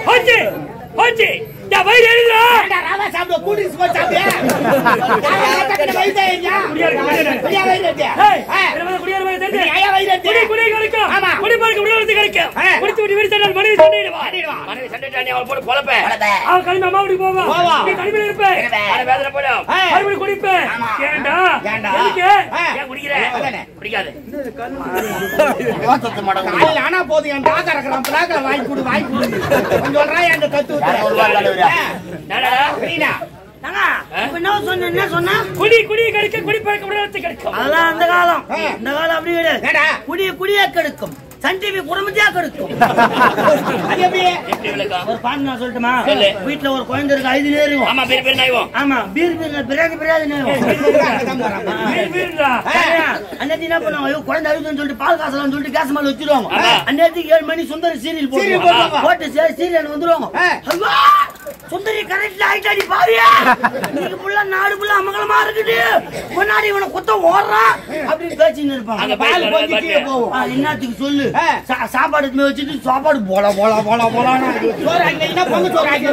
ஹோச்சி ஹோச்சி டா வயிறு எரியுதுடா. ஏண்டா ராவா சாப்பிடு கூடி ஸ்கோ சாப்பிடு. யாரா வயிறு எரியா? குடியா வயிறு எரியா? என்ன குடியார வயிறு எரியுது? ஐயா வயிறு எரியா? குடி கிடைக்கும். ஆமா. குடி பாருக்கு முடியறது கிடைக்கும். குடிச்சு விட்டு வீடு சென்றால் மனைவி சண்டையிடுவா. மனைவி சண்டையிட்டா நீ அவளை போட்டு பொளப்பே. அவ கல்வி அம்மா வீட்டுக்கு போவா. நீ தனிமையில இருப்ப. அட வேதனை போடும். மறுபடியும் குடிப்பே. ஏண்டா? எதுக்கு? ஏன் குடிக்கிற? குடிக்காத. ஓத்தத்து மாட. காலையில ஆனா போது என் டாக்கா இருக்கறான். பிளாக்ல வாங்கி குடு வாங்கி குடு. கொஞ்சம் சொல்றா எங்க கத்து ஊத்து. என்னடா? புரியல. நாங்க இப்ப என்ன சொன்னா குடி குடி கிடைக்க குடி பழக்க முடியாது கிடைக்கும். அதெல்லாம் அந்த காலம். இந்த காலம் அப்படி கிடையாது. ஏடா குடியே கெடுக்கும். சன் டிவி குடும்பத்தையா கெடுக்கும். அது எப்படி ஒரு பாட்டு நான் சொல்லட்டுமா? வீட்டுல ஒரு குழந்தை இருக்கு 5 நேரம். ஆமா பேர் பேர் நாய்வோம். ஆமா பீர் பிரியாணி நேரம். அன்னைக்கு என்ன பண்ணுவாங்க? குழந்தை அழுதுன்னு சொல்லிட்டு பால் காசலாம் சொல்லிட்டு கேஸ் மேல வச்சிருவாங்க. அன்னைக்கு 7 மணி சுந்தரி சீரியல் போட்டு சீரியல் வந்துருவாங்க. சுந்தரி கரெக்ட்ல ஆயிட்டாடி பாரியா. இன்னைக்கு புள்ள நாடு புள்ள அமங்கலமா இருக்குது. முன்னாடி இவனை குத்த ஓடுறான் அப்படின்னு பேசின்னு இருப்பாங்க. பால் போட்டுட்டே போவோம். என்னத்துக்கு சொல்லு? சாப்பாடு வச்சுட்டு சாப்பாடு போல சோறு ஆக்கினா பொங்க சோறு ஆக்கி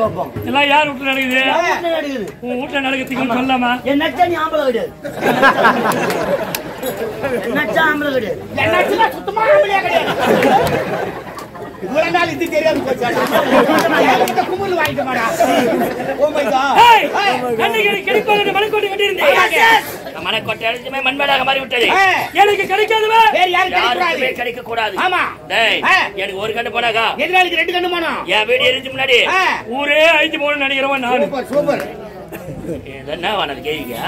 வைப்போம். எல்லாம் யார் வீட்டுல நடக்குது? உன் வீட்டுல நடக்குதுன்னு சொல்லாமா? என் நச்சா நீ ஆம்பளை கிடையாது. நச்சா ஆம்பளை கிடையாது. என் நச்சா சுத்தமா ஆம்பளையா கிடையாது. இவ்வளவு நாள் இது தெரியாது போச்சு. குமுல் வாங்கிக்க மாடா. Oh my God. கண்ணிக்கு கிடைப்பாத மனக்கோட்டை கட்டியிருந்தேன். மனக்கோட்டை அழிஞ்சுமே மண்மேடாக மாறி விட்டது. எனக்கு கிடைக்காதவா வேற யாருக்கு கிடைக்க கூடாது. ஆமா. டேய் எனக்கு ஒரு கண்ணு போனாக்கா எதிராளிக்கு 2 கண்ணு போனா. என் வீடு எரிஞ்சு முன்னாடி ஊரே அழிஞ்சு போகணும்னு நினைக்கிறவன் நான். Super super. என்ன வானது கேவியா?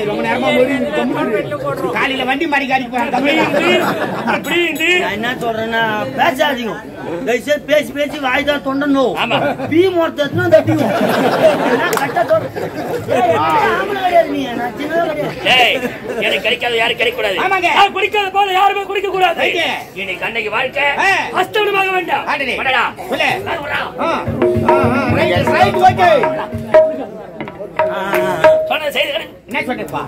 ரொம்ப நேரமா காலையில வண்டி மாடி காடி என்ன சொல்றேன்னா பேசாதீங்க. பேசி பேசி வாய்தான் தொண்டணும். ஆமா பீ மொத்தம் தட்டியும் எனக்கு கிடைக்காத யாரும் கிடைக்க கூடாது. ஆமாங்க. குடிக்காத போல யாருமே குடிக்க கூடாது. இன்னைக்கு அன்னைக்கு வாழ்க்கை அஸ்தமனமாக வேண்டாம். என்ன சொன்னப்பா?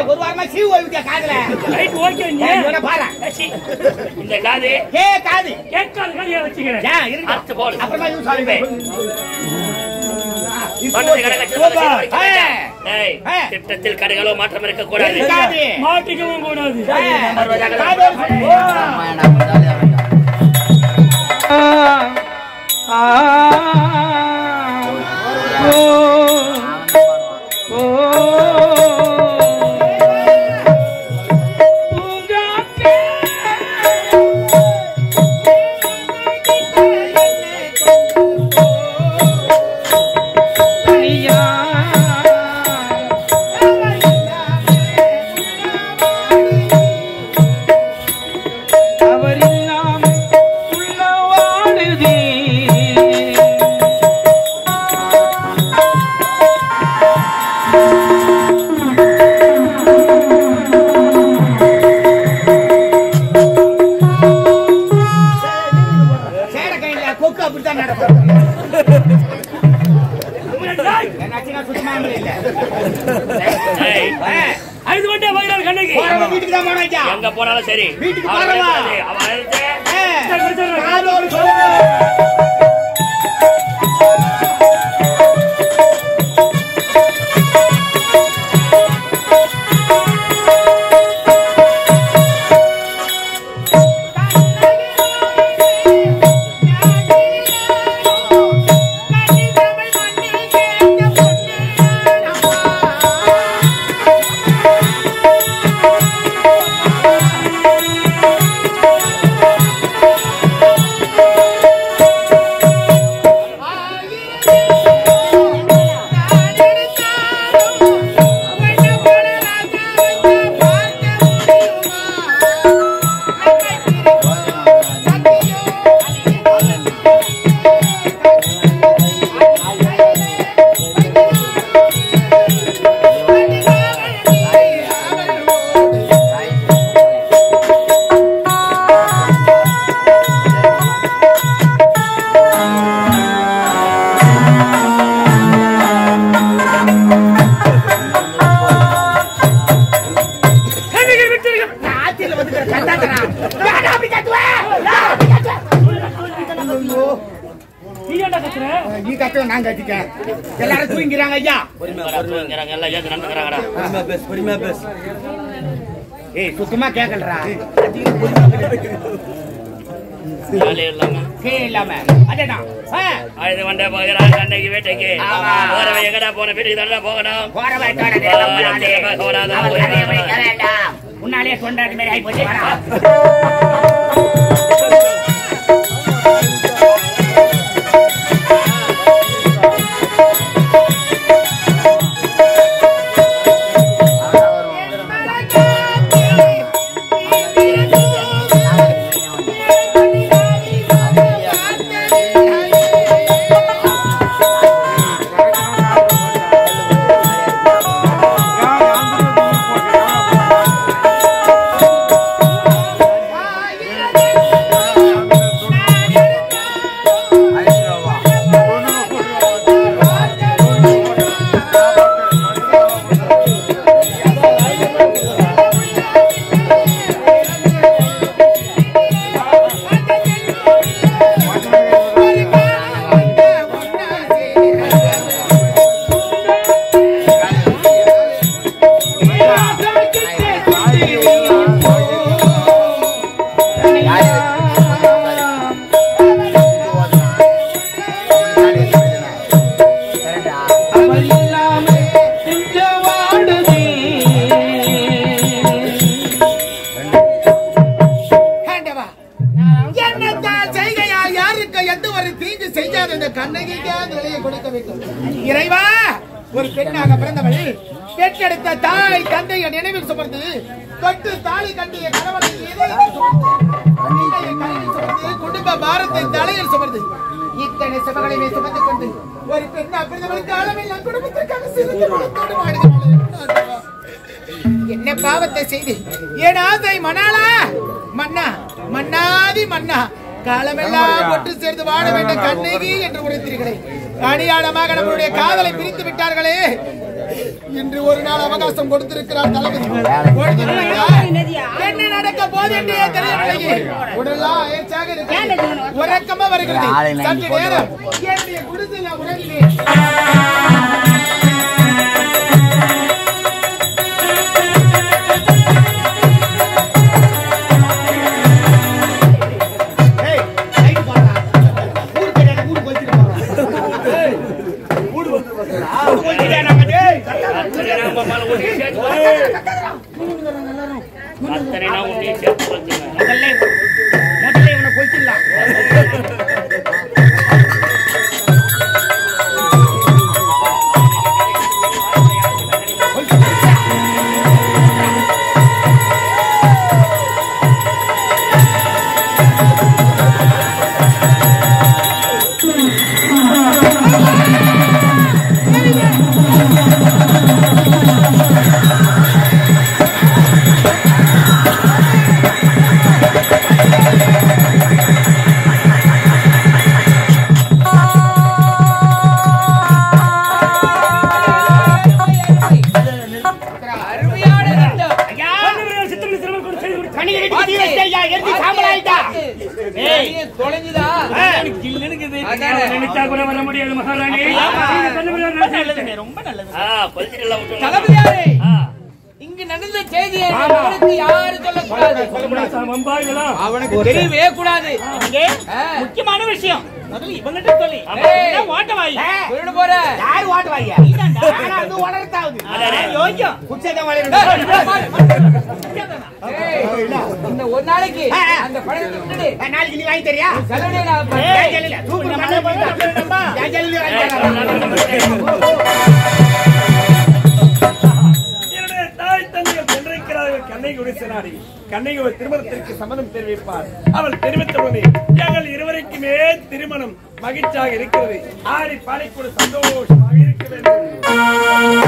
ஒரு வாரமா சீவு வைத்தியா காதுல. இந்த காது காது கேட்காத காதையா வச்சுக்கிறேன். அப்புறமா திட்டத்தில் கடைகளோ மாற்றம் இருக்க கூடாது. மாட்டிக்கவும் கூடாது. எங்க போனாலும் சரி வீட்டுக்கு தூங்குறாங்க ஐயா. ஏய் சுத்தமா கேட்கலடா. இல்லாம அதேதான் அது வந்த போகிறான் கண்ணைக்கு வீட்டுக்கு போறவ எங்கடா போன வீட்டுக்கு தானே போகணும். முன்னாலே கொண்டாடி மாதிரி ஆகி போச்சு. இறைவா, ஒரு பெண்ணாக பிறந்தவள் பெற்றெடுத்த தாய் தந்தைய நினைவில் சுமந்து தொட்டு தாலி கட்டிய கணவனை குடும்ப பாரத்தை தலையில் சுமந்து இத்தனை சபைகளை சுமந்து கொண்டு ஒரு பெண்ணா பிறந்தவளுக்கு அளவில் குடும்பத்திற்காக என்ன பாவத்தை செய்து என் ஆசை மணாலா மன்னா மன்னாதி மன்னா காலமெல்லாம் ஒன்று சேர்ந்து வாழ வேண்டும் கண்ணகி என்று உரைத்தீர்களே. அடியாளமாக நம்மளுடைய காதலை பிரித்து விட்டார்களே. இன்று ஒரு நாள் அவகாசம் கொடுத்திருக்கிறார் தளபதி. என்ன நடக்க போது என்று தெரியவில்லையே. உடலாம் ஏற்றாக இருக்கிறது, உறக்கமா வருகிறது. சற்று நேரம் என்னுடைய குடிசையில் நான் உறங்கினேன். இங்கு நடந்த செய்தியை யாரு சொல்லக்கூடாது, அவனுக்கு தெரியவே கூடாது. முக்கியமான விஷயம் இவங்கிட்ட சொல்லி ஓட்டவாய் போற யாரு ஓட்டவாய் இந்த ஒரு நாளைக்கு அந்த படத்தை நாளைக்கு நீ வாங்கி தெரியா கண்ணகி ஒரு திருமணத்திற்கு சம்மதம் தெரிவிப்பார். அவள் தெரிவித்தவுடனே எங்கள் இருவருக்குமே திருமணம் மகிழ்ச்சியாக இருக்கிறது. ஆடி பாடிக்கூட சந்தோஷமாக இருக்க வேண்டும்.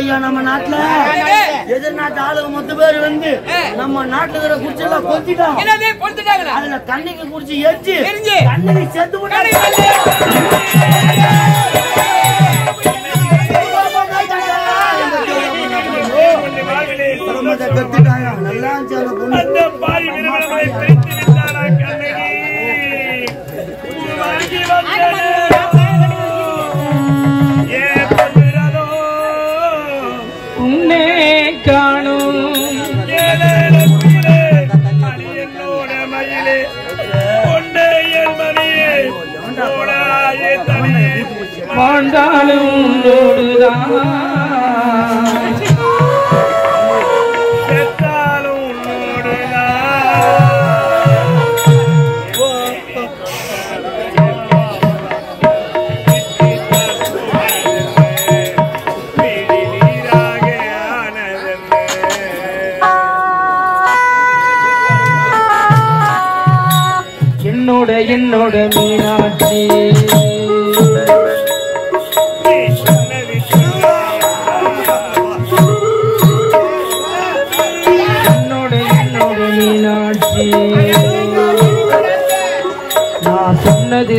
ஐயா நம்ம நாட்டுல எதிர்நாட்டு ஆளுங்க மொத்த பேர் வந்து நம்ம நாட்டுல இருக்கிற குடிச்செல்லாம் கொத்திட்டாங்க. அதுல கண்ணிக்கு குடிச்சு எரிஞ்சு கண்ணிக்கு செத்து கத்துட்டாங்க. நல்லா உன்னே காணும் வாழ்ந்தாலும் என்னோட மீனாட்சி என்னோட மீனாட்சி நான் சொன்னது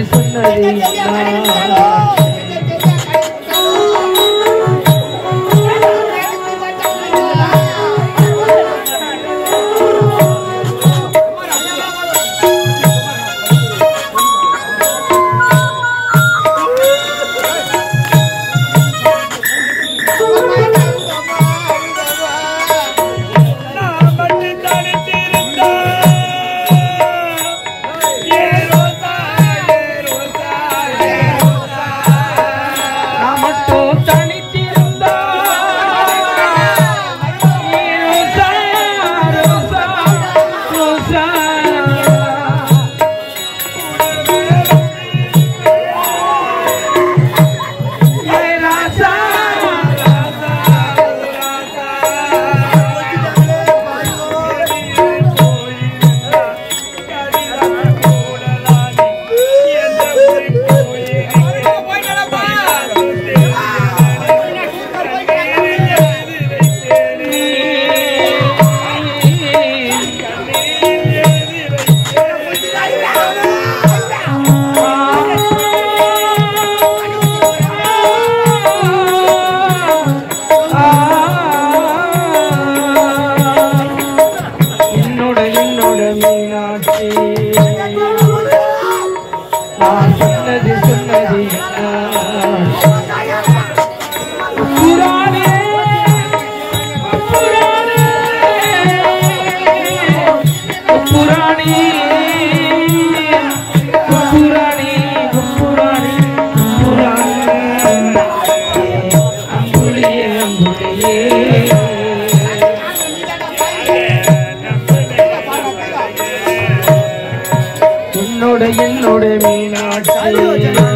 என்னோட மீனாட்சி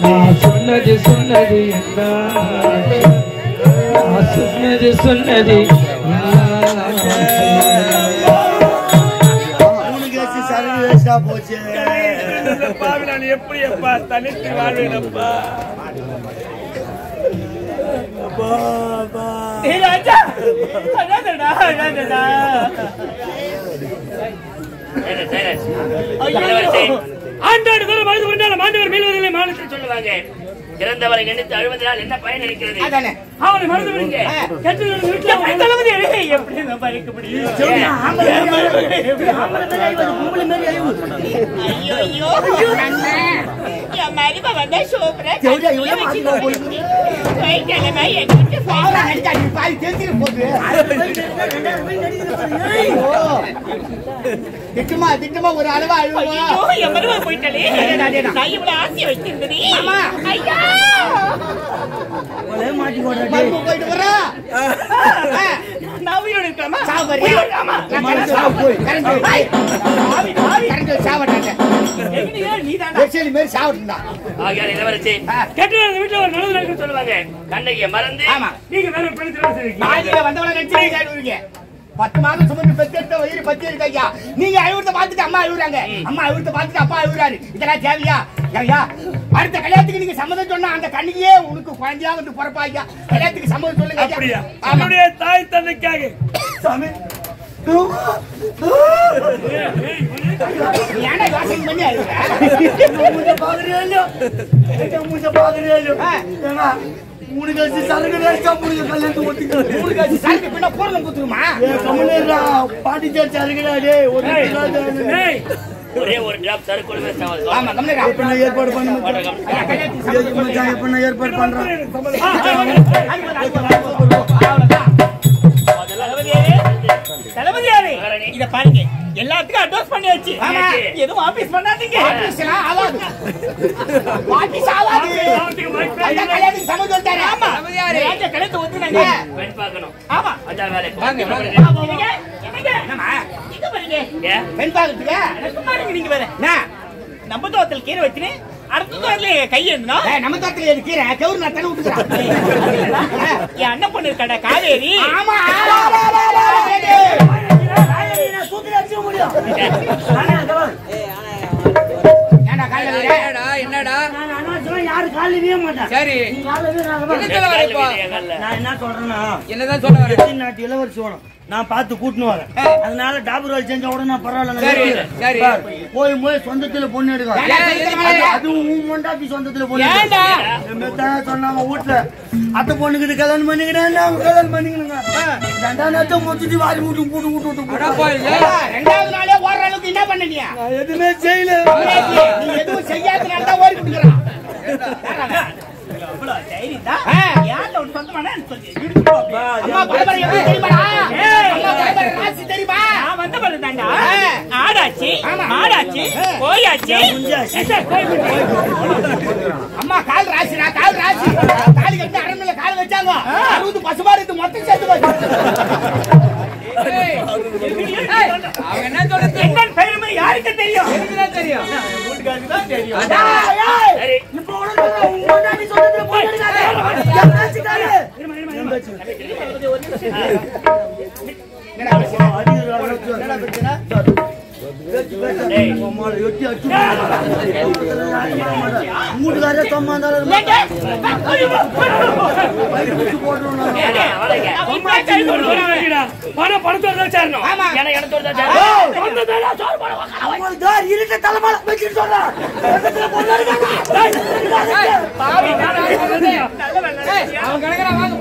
நான் சொன்னது போச்சு. எப்படி அப்பா தனித்து வாழ்வேனப்பா ஆண்டாடு தூரம் மனித கொண்டாலும் ஆண்டவர் மீள்வதில்லை மாநிலத்தில் சொல்லுவாங்க. இறந்தவரை எண்ணித்து அழுவதனால் என்ன பயன் இருக்கிறது? அவனை மறந்து விடுங்க. எப்படி பறிக்க முடியும்? திட்டமா ஒரு அளவா போயிட்டாலே நான் இவ்வளவு ஆசையை வைத்திருந்தது. போயிட்டு வரா நான் உயிரோடு இருக்கலாமா? வீட்டுல ஒரு நல்லது நடக்குன்னு சொல்லுவாங்க. கண்ணகியை மறந்து நீங்க வேற வந்தவங்க 10 மாதம் சுமந்து பெத்தெடுத்த வயிறு பத்தி இருக்கு ஐயா. நீங்க அழுவுறத பாத்துட்டு அம்மா அழுகுறாங்க, அம்மா அழுவுறத பாத்துட்டு அப்பா அழுகுறாரு. இதெல்லாம் தேவையா? ஐயா அடுத்த கல்யாணத்துக்கு நீங்க சம்மதம் சொன்னா அந்த கண்ணியே உனக்கு குழந்தையா வந்து பிறப்பா ஐயா கல்யாணத்துக்கு சம்மதம் சொல்லுங்க அப்படியா அவனுடைய தாய் தந்தைக்காக சாமி ஏன்னா யோசனை பண்ணி உனக்கு சரக்கு வேஸ்டா முடியும் கல்யாணத்துக்கு ஒத்துக்க உனக்கு சரக்கு பின்ன பொருளை குத்துருமா பாட்டி சேர்த்து சரக்குடா டேய் ஒரே ஒரு டிராப் சரக்கு வேஸ்ட் ஆகுது ஆமா கம்மியா எப்ப ஏற்பாடு பண்ணு எப்ப ஏற்பாடு பண்றேன் தளபதியாரே இத பாருங்க எல்லாத்துக்கும் அட்வான்ஸ் பண்ணியாச்சு எதுவும் ஆபீஸ் பண்ணாதீங்க ஆபீஸ்லாம் ஆவாது ஆபீஸ் ஆவாது அந்த கல்யாணத்துக்கு சம்மதம் சொல்லிட்டாரு ஆமா ராஜா கலந்து ஒத்துனாங்க பெண் பார்க்கணும் ஆமா அதான் வேலை என்னமா இங்க பாருங்க பெண் பாக்குறதுக்கு பாருங்க நீங்க வேற நம்ம தோட்டத்தில் கீரை வச்சுன்னு அடுத்த தோட்டல கை எழுந்தோம் நம்ம தோட்டத்துல இருக்கிற கவுர் நான் தண்ணி விட்டுக்கிறேன் என் அண்ணன் பொண்ணு இருக்கடா காவேரி ஆமா என்னடா யாரு காலையிலே மாட்டேன் சரி நான் என்ன சொல்றேன்னா என்னதான் சொல்ல வர நாட்டு இளவரசி வேணும் நான் பார்த்து கூட்டினு வரேன் அதனால டாபர் வேலை செஞ்சா உடனே பரவாயில்ல போய் சொந்தத்துல பொண்ணு எடுக்க அதுவும் மொண்டாட்டி சொந்தத்துல பொண்ணு சொன்னாங்க வீட்டுல அத்தை பொண்ணுக்கு கல்யாணம் பண்ணிக்கிறேன் கல்யாணம் பண்ணிக்கணுங்க ரெண்டாம் நேரத்தை மொத்தத்தி வாரி விட்டு போட்டு விட்டு விட்டு ரெண்டாவது நாளே ஓடுற அளவுக்கு என்ன பண்ணீங்க எதுவுமே செய்யல நீ எதுவும் செய்யாதனால தான் ஓடி விட்டுக்கிறான் அம்மா பரபரை எப்படி தெரியுமாடா அம்மா பரபரை ராசி தெரியுமா நான் வந்த பாரு தாண்டா ஆடாச்சு மாடாச்சு போயாச்சு அம்மா கால் ராசிடா கால் ராசி காலி கட்டி அரண்மனையில கால் வச்சாங்க 60 பசுமாடு மொத்தம் சேர்த்து அவங்க என்ன சொல்றது எங்க பெருமை யாருக்கு தெரியும் தெரியும் இப்ப மொண்டாட்டி சொந்தத்துல பொண்ணு எடுக்காத மூட்டுக்காரே தொம்மா பணம் பணத்தோடு தான் சேரணும் ஏன்னா இடத்தோடு தான் சேரணும் இருக்க தலைமால வச்சுட்டு சொல்றேன் அவன் கிடக்குறான் வாங்க